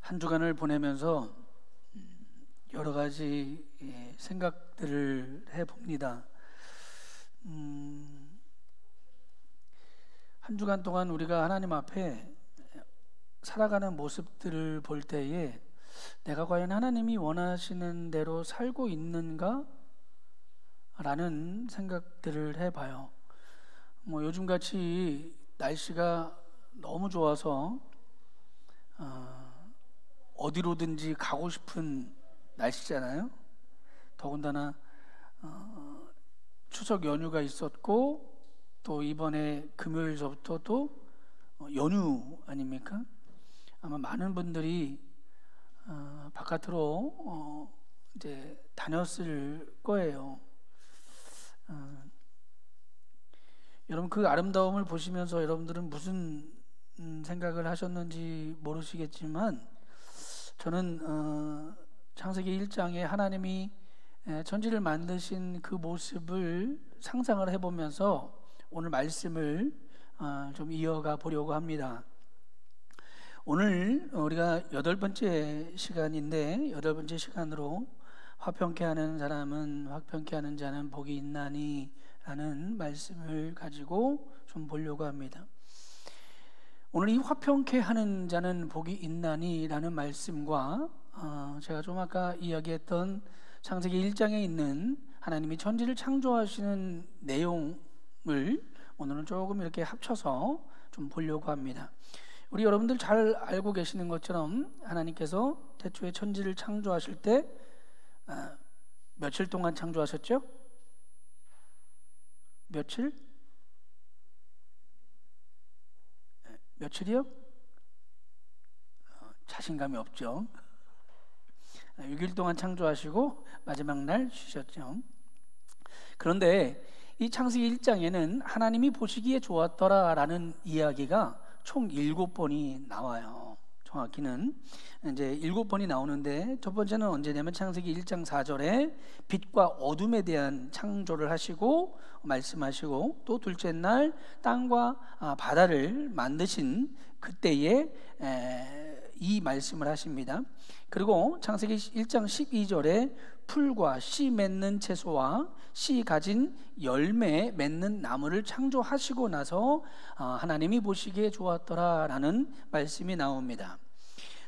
한 주간을 보내면서 여러 가지 생각들을 해봅니다. 한 주간 동안 우리가 하나님 앞에 살아가는 모습들을 볼 때에 내가 과연 하나님이 원하시는 대로 살고 있는가? 라는 생각들을 해봐요. 요즘같이 날씨가 너무 좋아서 어디로든지 가고 싶은 날씨잖아요. 더군다나 추석 연휴가 있었고 또 이번에 금요일서부터 또 연휴 아닙니까? 아마 많은 분들이 바깥으로 이제 다녔을 거예요. 여러분 그 아름다움을 보시면서 여러분들은 무슨 생각을 하셨는지 모르시겠지만 저는 창세기 1장에 하나님이 천지를 만드신 그 모습을 상상을 해보면서 오늘 말씀을 좀 이어가 보려고 합니다. 오늘 우리가 8번째 시간인데 8번째 시간으로 화평케 하는 사람은 화평케 하는 자는 복이 있나니 라는 말씀을 가지고 좀 보려고 합니다. 오늘 이 화평케 하는 자는 복이 있나니 라는 말씀과 제가 좀 아까 이야기했던 창세기 1장에 있는 하나님이 천지를 창조하시는 내용을 오늘은 조금 이렇게 합쳐서 좀 보려고 합니다. 우리 여러분들 잘 알고 계시는 것처럼 하나님께서 태초에 천지를 창조하실 때 며칠 동안 창조하셨죠? 며칠? 며칠이요? 자신감이 없죠. 6일 동안 창조하시고 마지막 날 쉬셨죠. 그런데 이 창세기 1장에는 하나님이 보시기에 좋았더라 라는 이야기가 총 7번이 나와요. 정확히는 이제 7번이 나오는데 첫 번째는 언제냐면 창세기 1장 4절에 빛과 어둠에 대한 창조를 하시고 말씀하시고, 또 둘째 날 땅과 바다를 만드신 그때에 이 말씀을 하십니다. 그리고 창세기 1장 12절에 풀과 씨 맺는 채소와 씨 가진 열매 맺는 나무를 창조하시고 나서 하나님이 보시기에 좋았더라라는 말씀이 나옵니다.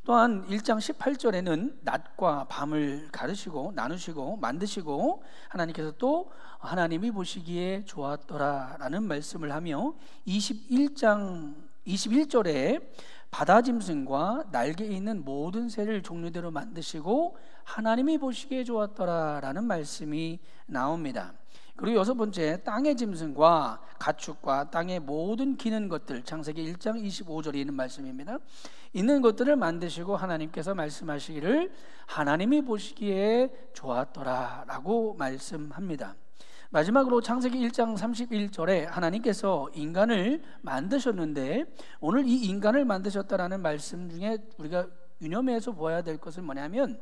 또한 1장 18절에는 낮과 밤을 가르시고 나누시고 만드시고 하나님께서 또 하나님이 보시기에 좋았더라라는 말씀을 하며 21장 21절에 바다 짐승과 날개 있는 모든 새를 종류대로 만드시고 하나님이 보시기에 좋았더라라는 말씀이 나옵니다. 그리고 6번째 땅의 짐승과 가축과 땅의 모든 기는 것들, 창세기 1장 25절에 있는 말씀입니다. 있는 것들을 만드시고 하나님께서 말씀하시기를 하나님이 보시기에 좋았더라라고 말씀합니다. 마지막으로 창세기 1장 31절에 하나님께서 인간을 만드셨는데 오늘 이 인간을 만드셨다라는 말씀 중에 우리가 유념해서 보아야 될 것은 뭐냐면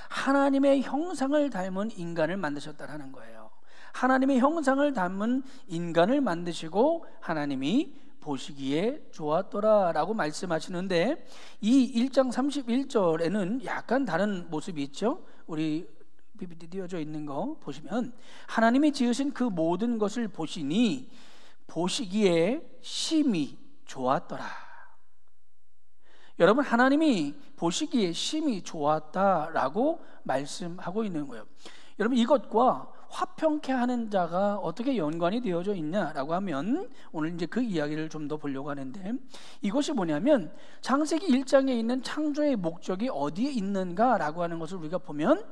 하나님의 형상을 닮은 인간을 만드셨다라는 거예요. 하나님의 형상을 닮은 인간을 만드시고 하나님이 보시기에 좋았더라라고 말씀하시는데 이 1장 31절에는 약간 다른 모습이 있죠. 우리 PPT 띄워져 있는 거 보시면 하나님이 지으신 그 모든 것을 보시니 보시기에 심히 좋았더라. 여러분 하나님이 보시기에 심히 좋았다라고 말씀하고 있는 거예요. 여러분 이것과 화평케 하는 자가 어떻게 연관이 되어져 있냐라고 하면 오늘 이제 그 이야기를 좀 더 보려고 하는데 이것이 뭐냐면 창세기 1장에 있는 창조의 목적이 어디에 있는가라고 하는 것을 우리가 보면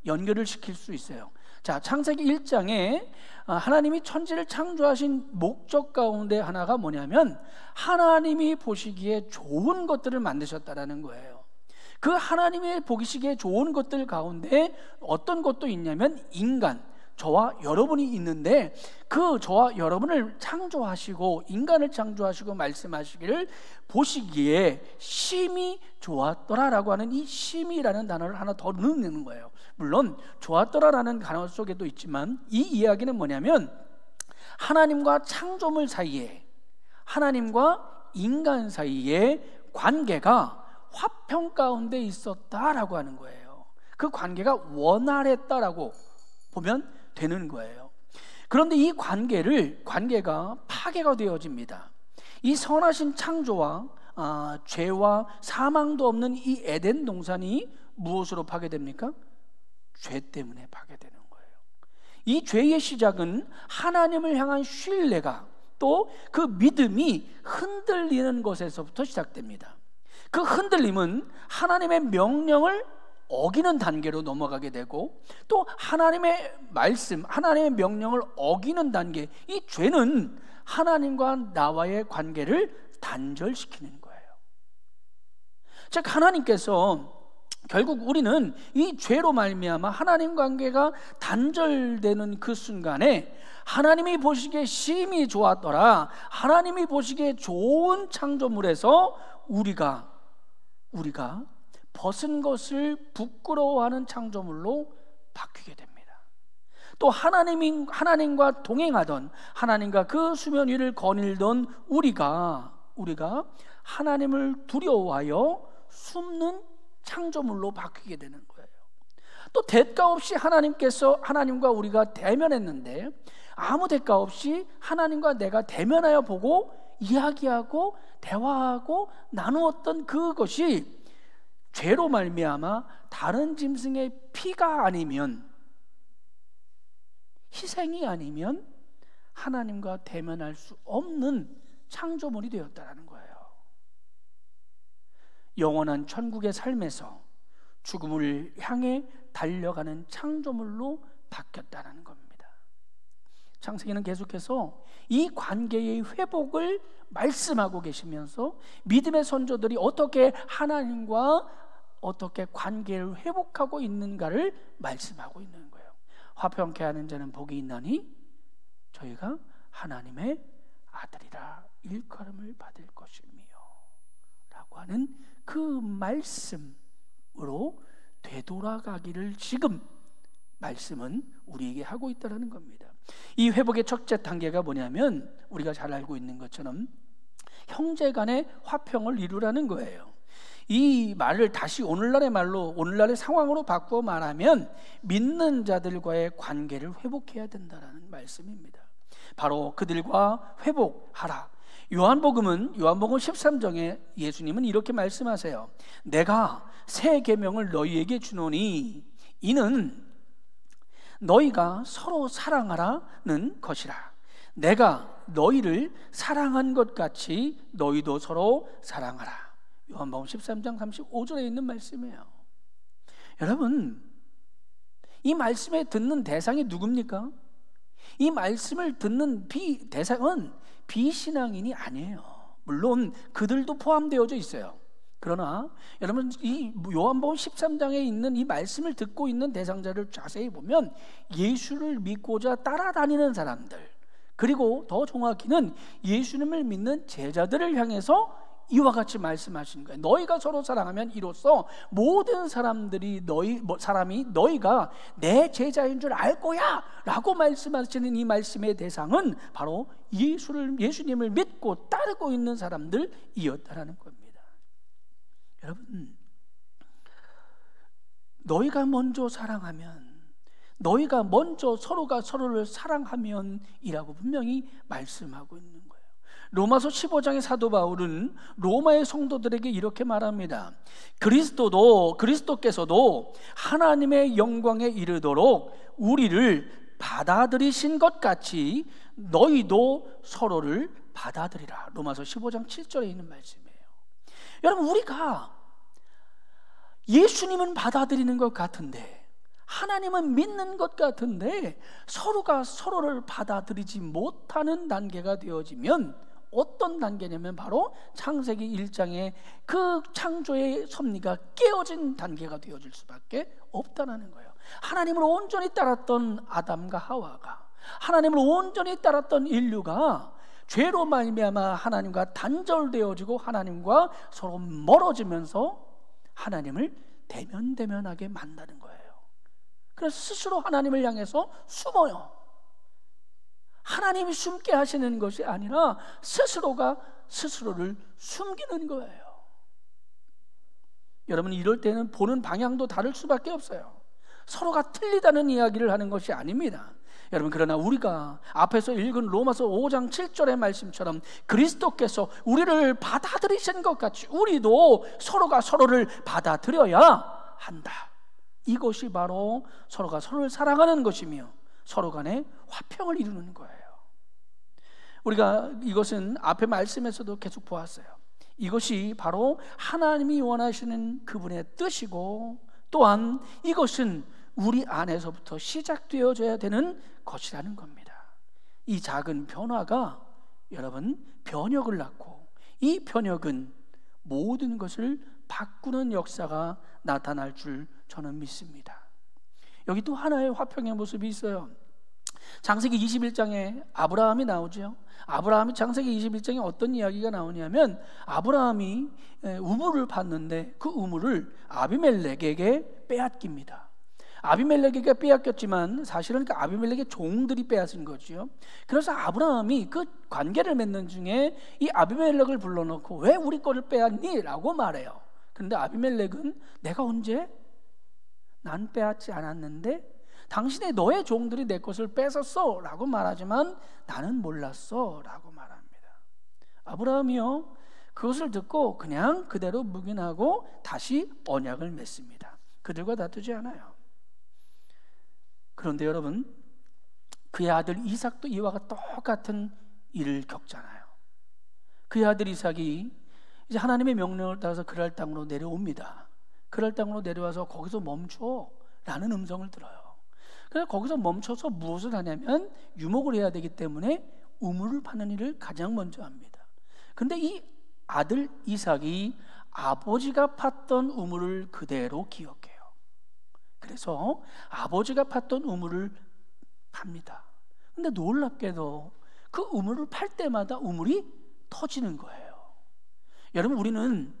연결을 시킬 수 있어요. 자, 창세기 1장에 하나님이 천지를 창조하신 목적 가운데 하나가 뭐냐면 하나님이 보시기에 좋은 것들을 만드셨다라는 거예요. 그 하나님의 보시기에 좋은 것들 가운데 어떤 것도 있냐면 인간, 저와 여러분이 있는데 그 저와 여러분을 창조하시고 인간을 창조하시고 말씀하시기를 보시기에 심히 좋았더라라고 하는 이 심히라는 단어를 하나 더 넣는 거예요. 물론 좋았더라라는 단어 속에도 있지만 이 이야기는 뭐냐면 하나님과 창조물 사이에, 하나님과 인간 사이의 관계가 화평 가운데 있었다라고 하는 거예요. 그 관계가 원활했다라고 보면 되는 거예요. 그런데 이 관계가 파괴가 되어집니다. 이 선하신 창조와 죄와 사망도 없는 이 에덴 동산이 무엇으로 파괴됩니까? 죄 때문에 파괴되는 거예요. 이 죄의 시작은 하나님을 향한 신뢰가 또 그 믿음이 흔들리는 것에서부터 시작됩니다. 그 흔들림은 하나님의 명령을 어기는 단계로 넘어가게 되고, 또 하나님의 말씀, 하나님의 명령을 어기는 단계, 이 죄는 하나님과 나와의 관계를 단절시키는 거예요. 즉 하나님께서 결국 우리는 이 죄로 말미암아 하나님 관계가 단절되는 그 순간에 하나님이 보시기에 심히 좋았더라, 하나님이 보시기에 좋은 창조물에서 우리가 벗은 것을 부끄러워하는 창조물로 바뀌게 됩니다. 또 하나님과 동행하던, 하나님과 그 수면 위를 거닐던 우리가 하나님을 두려워하여 숨는 창조물로 바뀌게 되는 거예요. 또 대가 없이 하나님과 우리가 대면했는데, 아무 대가 없이 하나님과 내가 대면하여 보고 이야기하고 대화하고 나누었던 그것이 죄로 말미암아 다른 짐승의 피가 아니면, 희생이 아니면 하나님과 대면할 수 없는 창조물이 되었다는 거예요. 영원한 천국의 삶에서 죽음을 향해 달려가는 창조물로 바뀌었다는 겁니다. 창세기는 계속해서 이 관계의 회복을 말씀하고 계시면서 믿음의 선조들이 어떻게 하나님과 어떻게 관계를 회복하고 있는가를 말씀하고 있는 거예요. 화평케 하는 자는 복이 있나니 저희가 하나님의 아들이라 일컬음을 받을 것이며 라고 하는 그 말씀으로 되돌아가기를 지금 말씀은 우리에게 하고 있다는 겁니다. 이 회복의 첫째 단계가 뭐냐면, 우리가 잘 알고 있는 것처럼 형제 간의 화평을 이루라는 거예요. 이 말을 다시 오늘날의 상황으로 바꾸어 말하면 믿는 자들과의 관계를 회복해야 된다는 말씀입니다. 바로 그들과 회복하라. 요한복음 13장에 예수님은 이렇게 말씀하세요. 내가 새 계명을 너희에게 주노니 이는 너희가 서로 사랑하라는 것이라. 내가 너희를 사랑한 것 같이 너희도 서로 사랑하라. 요한복음 13장 35절에 있는 말씀이에요. 여러분, 이 말씀에 듣는 대상이 누굽니까? 이 말씀을 듣는 대상은 비신앙인이 아니에요. 물론 그들도 포함되어져 있어요. 그러나 여러분, 이 요한복음 13장에 있는 이 말씀을 듣고 있는 대상자를 자세히 보면 예수를 믿고자 따라다니는 사람들, 그리고 더 정확히는 예수님을 믿는 제자들을 향해서 이와 같이 말씀하시는 거예요. 너희가 서로 사랑하면 이로써 모든 사람이 너희가 내 제자인 줄 알 거야 라고 말씀하시는 이 말씀의 대상은 바로 예수님을 믿고 따르고 있는 사람들이었다라는 겁니다. 여러분, 너희가 먼저 사랑하면, 너희가 먼저 서로가 서로를 사랑하면 이라고 분명히 말씀하고 있는 거예요. 로마서 15장의 사도 바울은 로마의 성도들에게 이렇게 말합니다. 그리스도께서도 하나님의 영광에 이르도록 우리를 받아들이신 것 같이 너희도 서로를 받아들이라. 로마서 15장 7절에 있는 말씀이에요. 여러분, 우리가 예수님은 받아들이는 것 같은데, 하나님은 믿는 것 같은데 서로가 서로를 받아들이지 못하는 단계가 되어지면 어떤 단계냐면 바로 창세기 1장의 그 창조의 섭리가 깨어진 단계가 되어질 수밖에 없다는 거예요. 하나님을 온전히 따랐던 아담과 하와가, 하나님을 온전히 따랐던 인류가 죄로 말미암아 하나님과 단절되어지고 하나님과 서로 멀어지면서 하나님을 대면하게 만나는 거예요. 그래서 스스로 하나님을 향해서 숨어요. 하나님이 숨게 하시는 것이 아니라 스스로가 스스로를 숨기는 거예요. 여러분, 이럴 때는 보는 방향도 다를 수밖에 없어요. 서로가 틀리다는 이야기를 하는 것이 아닙니다. 여러분, 그러나 우리가 앞에서 읽은 로마서 5장 7절의 말씀처럼 그리스도께서 우리를 받아들이신 것 같이 우리도 서로가 서로를 받아들여야 한다. 이것이 바로 서로가 서로를 사랑하는 것이며 서로 간의 화평을 이루는 거예요. 우리가 이것은 앞의 말씀에서도 계속 보았어요. 이것이 바로 하나님이 원하시는 그분의 뜻이고, 또한 이것은 우리 안에서부터 시작되어져야 되는 것이라는 겁니다. 이 작은 변화가 여러분 변혁을 낳고, 이 변혁은 모든 것을 바꾸는 역사가 나타날 줄 저는 믿습니다. 여기 또 하나의 화평의 모습이 있어요. 창세기 21장에 아브라함이 나오죠. 아브라함이 창세기 21장에 어떤 이야기가 나오냐면, 아브라함이 우물을 팠는데 그 우물을 아비멜렉에게 빼앗깁니다. 아비멜렉에게 빼앗겼지만 사실은 그 아비멜렉의 종들이 빼앗은 거죠. 그래서 아브라함이 그 관계를 맺는 중에 이 아비멜렉을 불러놓고 왜 우리 거를 빼앗니? 라고 말해요. 그런데 아비멜렉은 내가 언제? 난 빼앗지 않았는데 당신의 너의 종들이 내 것을 뺏었어 라고 말하지만 나는 몰랐어 라고 말합니다. 아브라함이요, 그것을 듣고 그냥 그대로 묵인하고 다시 언약을 맺습니다. 그들과 다투지 않아요. 그런데 여러분, 그의 아들 이삭도 이와 똑같은 일을 겪잖아요. 그의 아들 이삭이 이제 하나님의 명령을 따라서 그랄 땅으로 내려옵니다. 그랄 땅으로 내려와서 거기서 멈춰 라는 음성을 들어요. 그래서 거기서 멈춰서 무엇을 하냐면 유목을 해야 되기 때문에 우물을 파는 일을 가장 먼저 합니다. 그런데 이 아들 이삭이 아버지가 팠던 우물을 그대로 기억해요. 그래서 아버지가 팠던 우물을 팝니다. 근데 놀랍게도 그 우물을 팔 때마다 우물이 터지는 거예요. 여러분, 우리는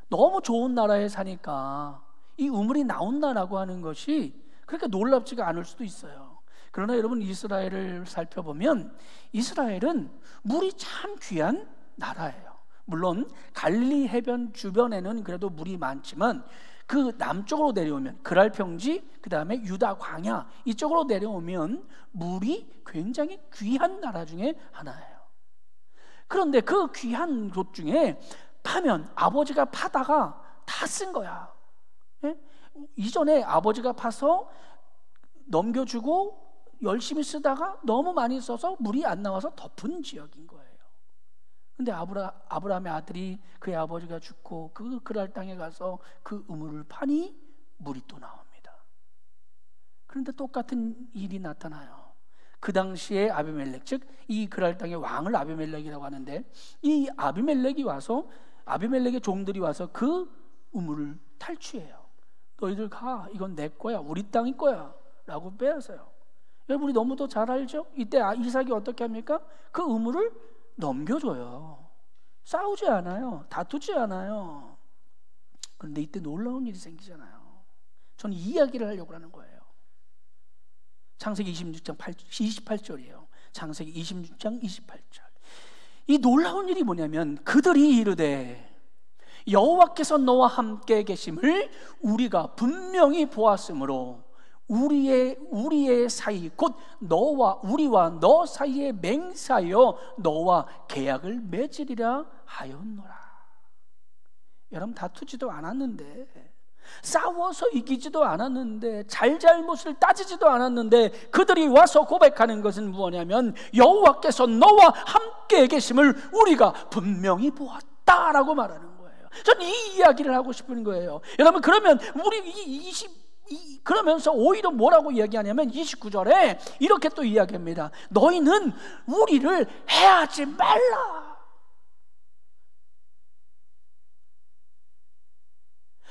너무 좋은 나라에 사니까 이 우물이 나온다라고 하는 것이 그렇게 놀랍지가 않을 수도 있어요. 그러나 여러분, 이스라엘을 살펴보면 이스라엘은 물이 참 귀한 나라예요. 물론 갈릴리 해변 주변에는 그래도 물이 많지만 그 남쪽으로 내려오면 그랄 평지, 그 다음에 유다 광야 이쪽으로 내려오면 물이 굉장히 귀한 나라 중에 하나예요. 그런데 그 귀한 곳 중에 파면 아버지가 파다가 다 쓴 거야. 예? 이전에 아버지가 파서 넘겨주고 열심히 쓰다가 너무 많이 써서 물이 안 나와서 덮은 지역인 거예요. 근데 아브라함의 아들이 그의 아버지가 죽고 그 그랄 땅에 가서 그 우물을 파니 물이 또 나옵니다. 그런데 똑같은 일이 나타나요. 그 당시에 아비멜렉, 즉 이 그랄 땅의 왕을 아비멜렉이라고 하는데, 이 아비멜렉이 와서, 아비멜렉의 종들이 와서 그 우물을 탈취해요. 너희들 가, 이건 내 거야, 우리 땅일 거야 라고 빼앗아요. 여러분이 너무도 잘 알죠? 이때 이삭이 어떻게 합니까? 그 우물을 넘겨줘요. 싸우지 않아요. 다투지 않아요. 그런데 이때 놀라운 일이 생기잖아요. 저는 이 이야기를 하려고 하는 거예요. 창세기 26장 28절이에요. 창세기 26장 28절. 이 놀라운 일이 뭐냐면, 그들이 이르되 여호와께서 너와 함께 계심을 우리가 분명히 보았으므로 우리의 사이, 곧 우리와 너 사이에 맹세하여 너와 계약을 맺으리라 하였노라. 여러분, 다투지도 않았는데, 싸워서 이기지도 않았는데, 잘잘못을 따지지도 않았는데 그들이 와서 고백하는 것은 무엇이냐면, 여호와께서 너와 함께 계심을 우리가 분명히 보았다라고 말하는 거예요. 저는 이 이야기를 하고 싶은 거예요. 여러분, 그러면 우리 그러면서 오히려 뭐라고 이야기하냐면 29절에 이렇게 또 이야기합니다. 너희는 우리를 해하지 말라.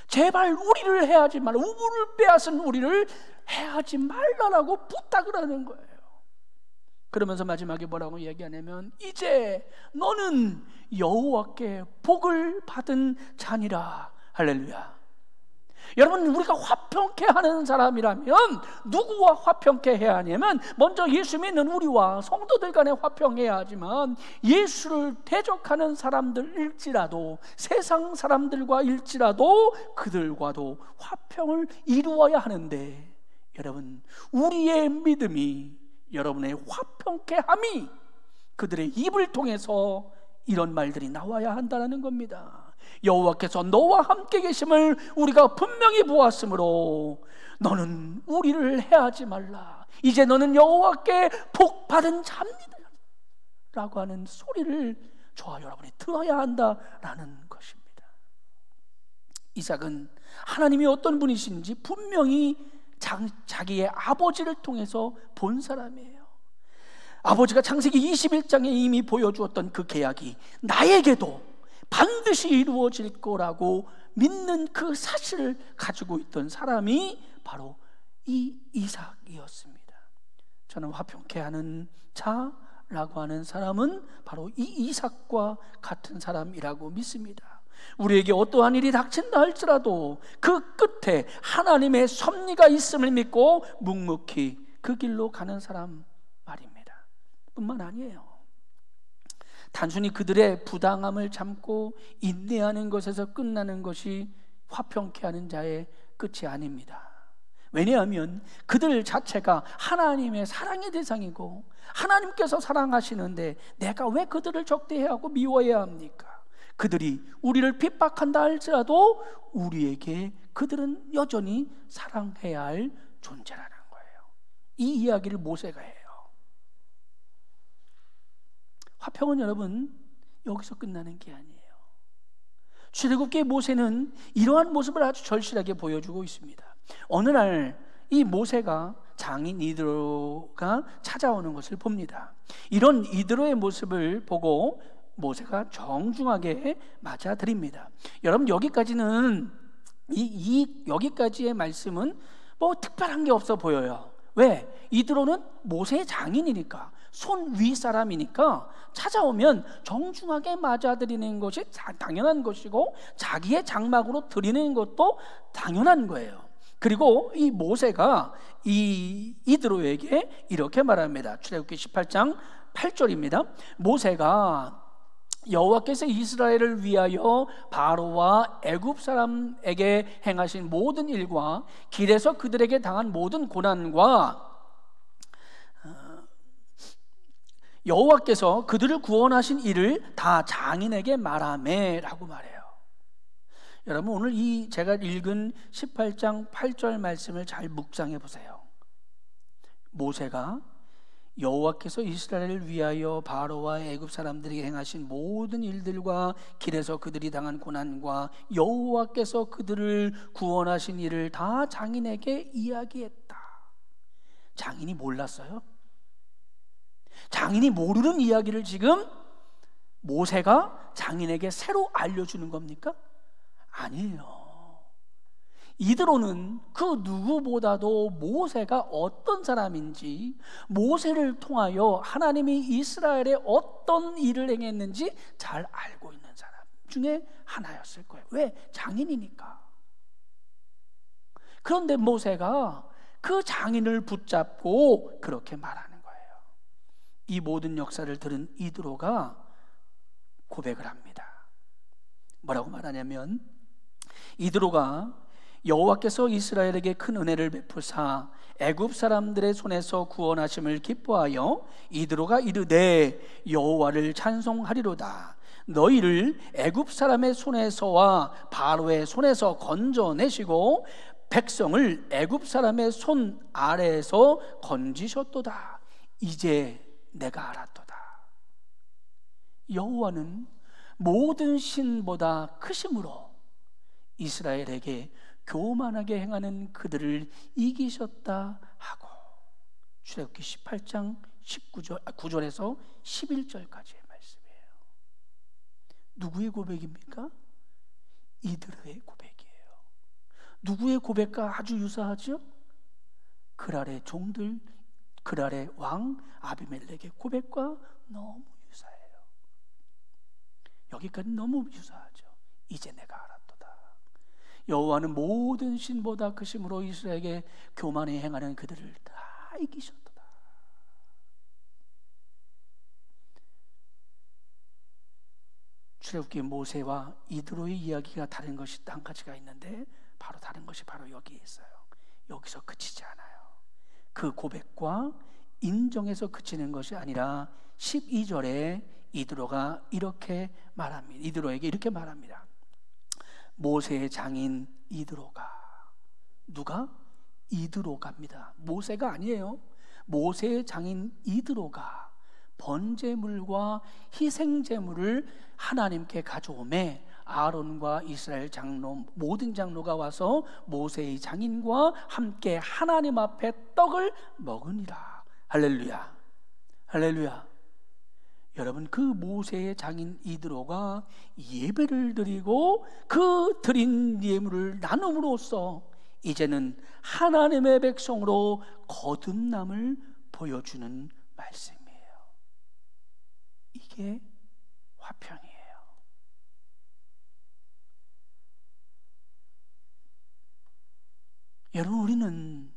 제발 우리를 해하지 말라. 우물을 빼앗은 우리를 해하지 말라라고 부탁을 하는 거예요. 그러면서 마지막에 뭐라고 이야기하냐면, 이제 너는 여호와께 복을 받은 자니라. 할렐루야. 여러분, 우리가 화평케 하는 사람이라면 누구와 화평케 해야 하냐면 먼저 예수 믿는 우리와 성도들 간에 화평해야 하지만, 예수를 대적하는 사람들일지라도, 세상 사람들과일지라도 그들과도 화평을 이루어야 하는데, 여러분, 우리의 믿음이, 여러분의 화평케 함이 그들의 입을 통해서 이런 말들이 나와야 한다는 겁니다. 여호와께서 너와 함께 계심을 우리가 분명히 보았으므로 너는 우리를 해하지 말라. 이제 너는 여호와께 복 받은 자입니다 라고 하는 소리를 저와 여러분이 들어야 한다라는 것입니다. 이삭은 하나님이 어떤 분이신지 분명히 자기의 아버지를 통해서 본 사람이에요. 아버지가 창세기 21장에 이미 보여주었던 그 계약이 나에게도 반드시 이루어질 거라고 믿는 그 사실을 가지고 있던 사람이 바로 이 이삭이었습니다. 저는 화평케 하는 자라고 하는 사람은 바로 이 이삭과 같은 사람이라고 믿습니다. 우리에게 어떠한 일이 닥친다 할지라도 그 끝에 하나님의 섭리가 있음을 믿고 묵묵히 그 길로 가는 사람 말입니다. 뿐만 아니에요. 단순히 그들의 부당함을 참고 인내하는 것에서 끝나는 것이 화평케 하는 자의 끝이 아닙니다. 왜냐하면 그들 자체가 하나님의 사랑의 대상이고 하나님께서 사랑하시는데 내가 왜 그들을 적대해하고 미워해야 합니까? 그들이 우리를 핍박한다 할지라도 우리에게 그들은 여전히 사랑해야 할 존재라는 거예요. 이 이야기를 모세가 해요. 화평은 여러분 여기서 끝나는 게 아니에요. 출애굽기의 모세는 이러한 모습을 아주 절실하게 보여주고 있습니다. 어느 날 이 모세가 장인 이드로가 찾아오는 것을 봅니다. 이런 이드로의 모습을 보고 모세가 정중하게 맞아들입니다. 여러분, 여기까지는 여기까지의 말씀은 뭐 특별한 게 없어 보여요. 왜? 이드로는 모세의 장인이니까, 손 위 사람이니까 찾아오면 정중하게 맞아들이는 것이 당연한 것이고 자기의 장막으로 드리는 것도 당연한 거예요. 그리고 이 모세가 이 이드로에게 이렇게 말합니다. 출애굽기 18장 8절입니다. 모세가 여호와께서 이스라엘을 위하여 바로와 애굽 사람에게 행하신 모든 일과 길에서 그들에게 당한 모든 고난과 여호와께서 그들을 구원하신 일을 다 장인에게 말하매 라고 말해요. 여러분, 오늘 이 제가 읽은 18장 8절 말씀을 잘 묵상해 보세요. 모세가 여호와께서 이스라엘을 위하여 바로와 애굽 사람들에게 행하신 모든 일들과 길에서 그들이 당한 고난과 여호와께서 그들을 구원하신 일을 다 장인에게 이야기했다. 장인이 몰랐어요? 장인이 모르는 이야기를 지금 모세가 장인에게 새로 알려주는 겁니까? 아니에요. 이드로는 그 누구보다도 모세가 어떤 사람인지, 모세를 통하여 하나님이 이스라엘에 어떤 일을 행했는지 잘 알고 있는 사람 중에 하나였을 거예요. 왜? 장인이니까. 그런데 모세가 그 장인을 붙잡고 그렇게 말하는 거예요. 이 모든 역사를 들은 이드로가 고백을 합니다. 뭐라고 말하냐면, 이드로가 여호와께서 이스라엘에게 큰 은혜를 베푸사 애굽 사람들의 손에서 구원하심을 기뻐하여 이드로가 이르되 여호와를 찬송하리로다. 너희를 애굽 사람의 손에서와 바로의 손에서 건져내시고 백성을 애굽 사람의 손 아래에서 건지셨도다. 이제 내가 알았도다. 여호와는 모든 신보다 크심으로 이스라엘에게 교만하게 행하는 그들을 이기셨다 하고, 출애굽기 18장 9절에서 11절까지의 말씀이에요. 누구의 고백입니까? 이드로의 고백이에요. 누구의 고백과 아주 유사하죠? 그랄의 종들, 그랄의 왕 아비멜렉의 고백과 너무 유사해요. 여기까지 너무 유사하죠. 이제 내가 알았도다. 여호와는 모든 신보다 크심으로 이스라엘에게 교만에 행하는 그들을 다 이기셨도다. 출애굽기 모세와 이드로의 이야기가 다른 것이 한 가지가 있는데, 바로 다른 것이 바로 여기에 있어요. 여기서 그치지 않아요. 그 고백과 인정에서 그치는 것이 아니라 12절에 이드로가 이렇게 말합니다. 이드로에게 이렇게 말합니다. 모세의 장인 이드로가, 누가? 이드로가입니다. 모세가 아니에요. 모세의 장인 이드로가 번제물과 희생제물을 하나님께 가져오매 아론과 이스라엘 장로, 모든 장로가 와서 모세의 장인과 함께 하나님 앞에 떡을 먹으니라. 할렐루야, 할렐루야. 여러분, 그 모세의 장인 이드로가 예배를 드리고 그 드린 예물을 나눔으로써 이제는 하나님의 백성으로 거듭남을 보여주는 말씀이에요. 이게 화평이에요. 여러분, 우리는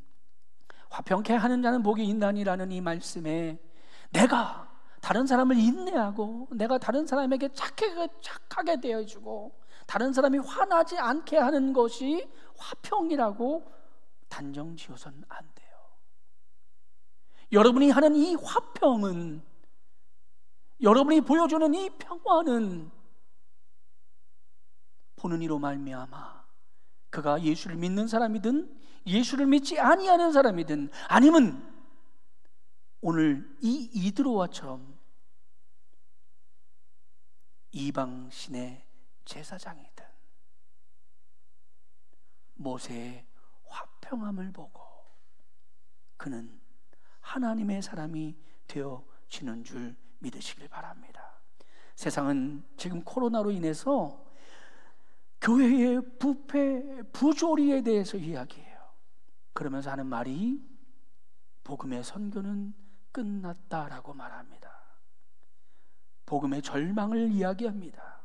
화평케 하는 자는 복이 있나니라는 이 말씀에 내가 다른 사람을 인내하고 내가 다른 사람에게 착하게 대해주고 다른 사람이 화나지 않게 하는 것이 화평이라고 단정 지어서는 안 돼요. 여러분이 하는 이 화평은, 여러분이 보여주는 이 평화는 보는 이로 말미암아 그가 예수를 믿는 사람이든 예수를 믿지 아니하는 사람이든, 아니면 오늘 이 이드로와처럼 이방신의 제사장이든 모세의 화평함을 보고 그는 하나님의 사람이 되어지는 줄 믿으시길 바랍니다. 세상은 지금 코로나로 인해서 교회의 부패, 부조리에 대해서 이야기해요. 그러면서 하는 말이 복음의 선교는 끝났다라고 말합니다. 복음의 절망을 이야기합니다.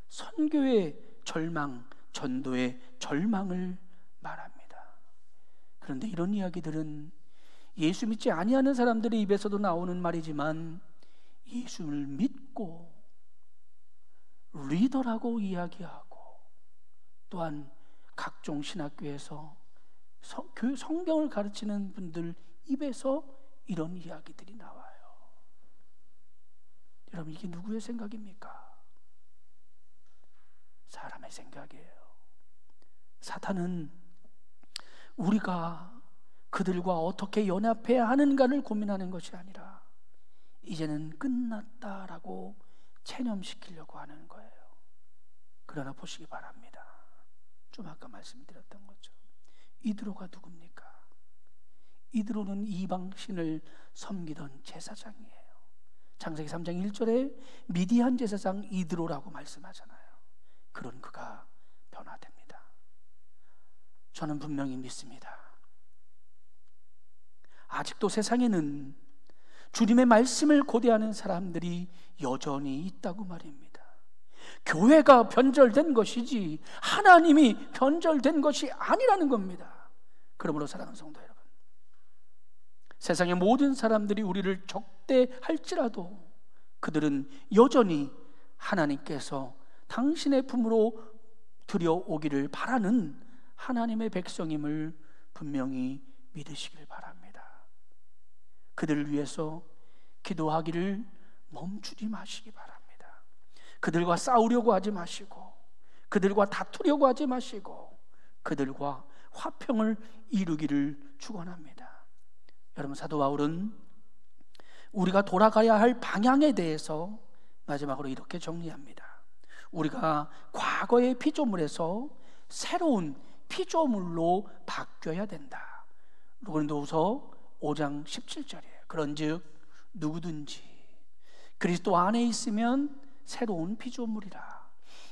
선교의 절망, 전도의 절망을 말합니다. 그런데 이런 이야기들은 예수 믿지 아니하는 사람들의 입에서도 나오는 말이지만 예수를 믿고 리더라고 이야기하고 또한 각종 신학교에서 성경을 가르치는 분들 입에서 이런 이야기들이 나와요. 여러분, 이게 누구의 생각입니까? 사람의 생각이에요. 사탄은 우리가 그들과 어떻게 연합해야 하는가를 고민하는 것이 아니라 이제는 끝났다라고 체념시키려고 하는 거예요. 그러나 보시기 바랍니다. 좀 아까 말씀드렸던 거죠. 이드로가 누굽니까? 이드로는 이방신을 섬기던 제사장이에요. 창세기 3장 1절에 미디안 제사장 이드로라고 말씀하잖아요. 그런 그가 변화됩니다. 저는 분명히 믿습니다. 아직도 세상에는 주님의 말씀을 고대하는 사람들이 여전히 있다고 말입니다. 교회가 변절된 것이지 하나님이 변절된 것이 아니라는 겁니다. 그러므로 사랑하는 성도 여러분, 세상의 모든 사람들이 우리를 적대할지라도 그들은 여전히 하나님께서 당신의 품으로 들여오기를 바라는 하나님의 백성임을 분명히 믿으시길 바랍니다. 그들을 위해서 기도하기를 멈추지 마시기 바랍니다. 그들과 싸우려고 하지 마시고 그들과 다투려고 하지 마시고 그들과 화평을 이루기를 축원합니다. 여러분, 사도 바울은 우리가 돌아가야 할 방향에 대해서 마지막으로 이렇게 정리합니다. 우리가 과거의 피조물에서 새로운 피조물로 바뀌어야 된다. 고린도후서 5장 17절이에요. 그런즉 누구든지 그리스도 안에 있으면 새로운 피조물이라.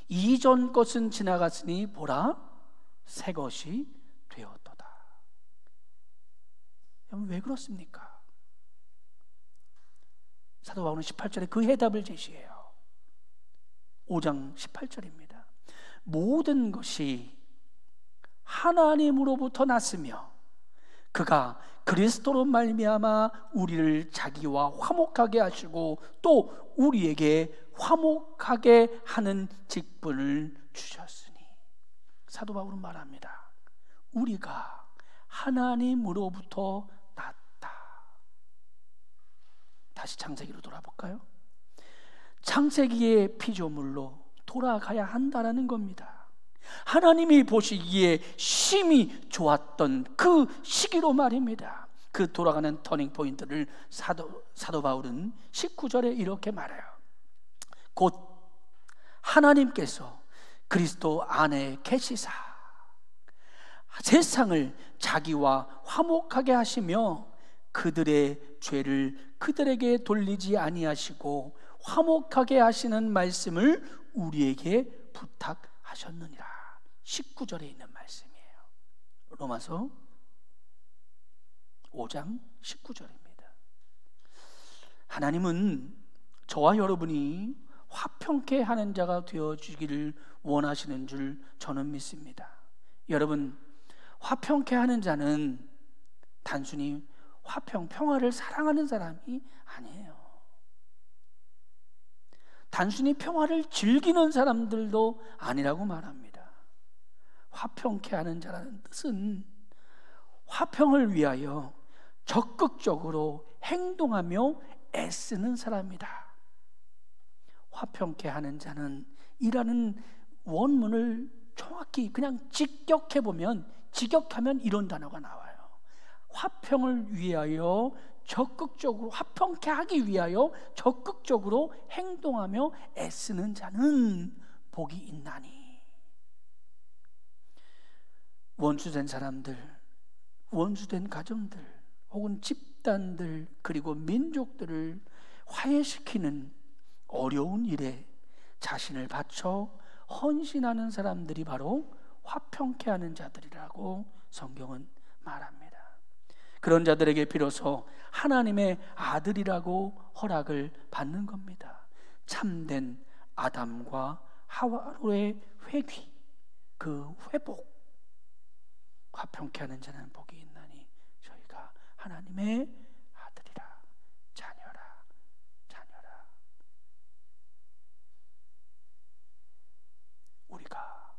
이전 것은 지나갔으니 보라, 새 것이 되었도다. 여러분, 왜 그렇습니까? 사도 바울은 18절에 그 해답을 제시해요. 5장 18절입니다. 모든 것이 하나님으로부터 났으며 그가 그리스도로 말미암아 우리를 자기와 화목하게 하시고 또 우리에게 화목하게 하는 직분을 주셨으니. 사도 바울은 말합니다. 우리가 하나님으로부터 났다. 다시 창세기로 돌아볼까요? 창세기의 피조물로 돌아가야 한다는 겁니다. 하나님이 보시기에 심히 좋았던 그 시기로 말입니다. 그 돌아가는 터닝 포인트를 사도 바울은 19절에 이렇게 말해요. 곧 하나님께서 그리스도 안에 계시사 세상을 자기와 화목하게 하시며 그들의 죄를 그들에게 돌리지 아니하시고 화목하게 하시는 말씀을 우리에게 부탁하셨느니라. 19절에 있는 말씀이에요. 로마서 5장 19절입니다. 하나님은 저와 여러분이 화평케 하는 자가 되어주기를 원하시는 줄 저는 믿습니다. 여러분, 화평케 하는 자는 단순히 평화를 사랑하는 사람이 아니에요. 단순히 평화를 즐기는 사람들도 아니라고 말합니다. 화평케 하는 자라는 뜻은 화평을 위하여 적극적으로 행동하며 애쓰는 사람이다. 화평케 하는 자는 이라는 원문을 정확히 그냥 직역하면 이런 단어가 나와요. 화평을 위하여 적극적으로, 화평케 하기 위하여 적극적으로 행동하며 애쓰는 자는 복이 있나니. 원수된 사람들, 원수된 가정들 혹은 집단들 그리고 민족들을 화해시키는 어려운 일에 자신을 바쳐 헌신하는 사람들이 바로 화평케 하는 자들이라고 성경은 말합니다. 그런 자들에게 비로소 하나님의 아들이라고 허락을 받는 겁니다. 참된 아담과 하와로의 회귀, 그 회복. 화평케 하는 자는 복이 있나니 저희가 하나님의 아들이라. 자녀라. 우리가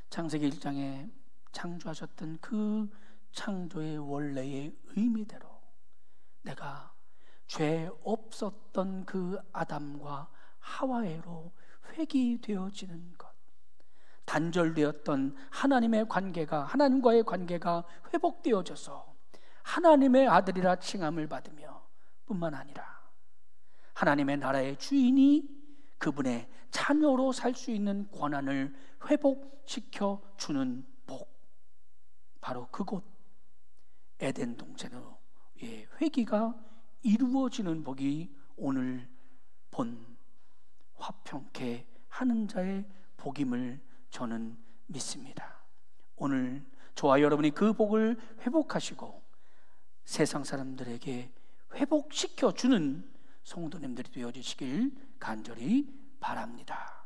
창세기 1장에 창조하셨던 그 창조의 원래의 의미대로 내가 죄 없었던 그 아담과 하와에로 회귀되어지는 것, 단절되었던 하나님과의 관계가 회복되어져서 하나님의 아들이라 칭함을 받으며 뿐만 아니라 하나님의 나라의 주인이 그분의 자녀로 살 수 있는 권한을 회복시켜 주는 복, 바로 그곳 에덴 동산의 회귀가 이루어지는 복이 오늘 본 화평케 하는 자의 복임을 저는 믿습니다. 오늘 저와 여러분이 그 복을 회복하시고 세상 사람들에게 회복시켜 주는 성도님들이 되어주시길 간절히 바랍니다.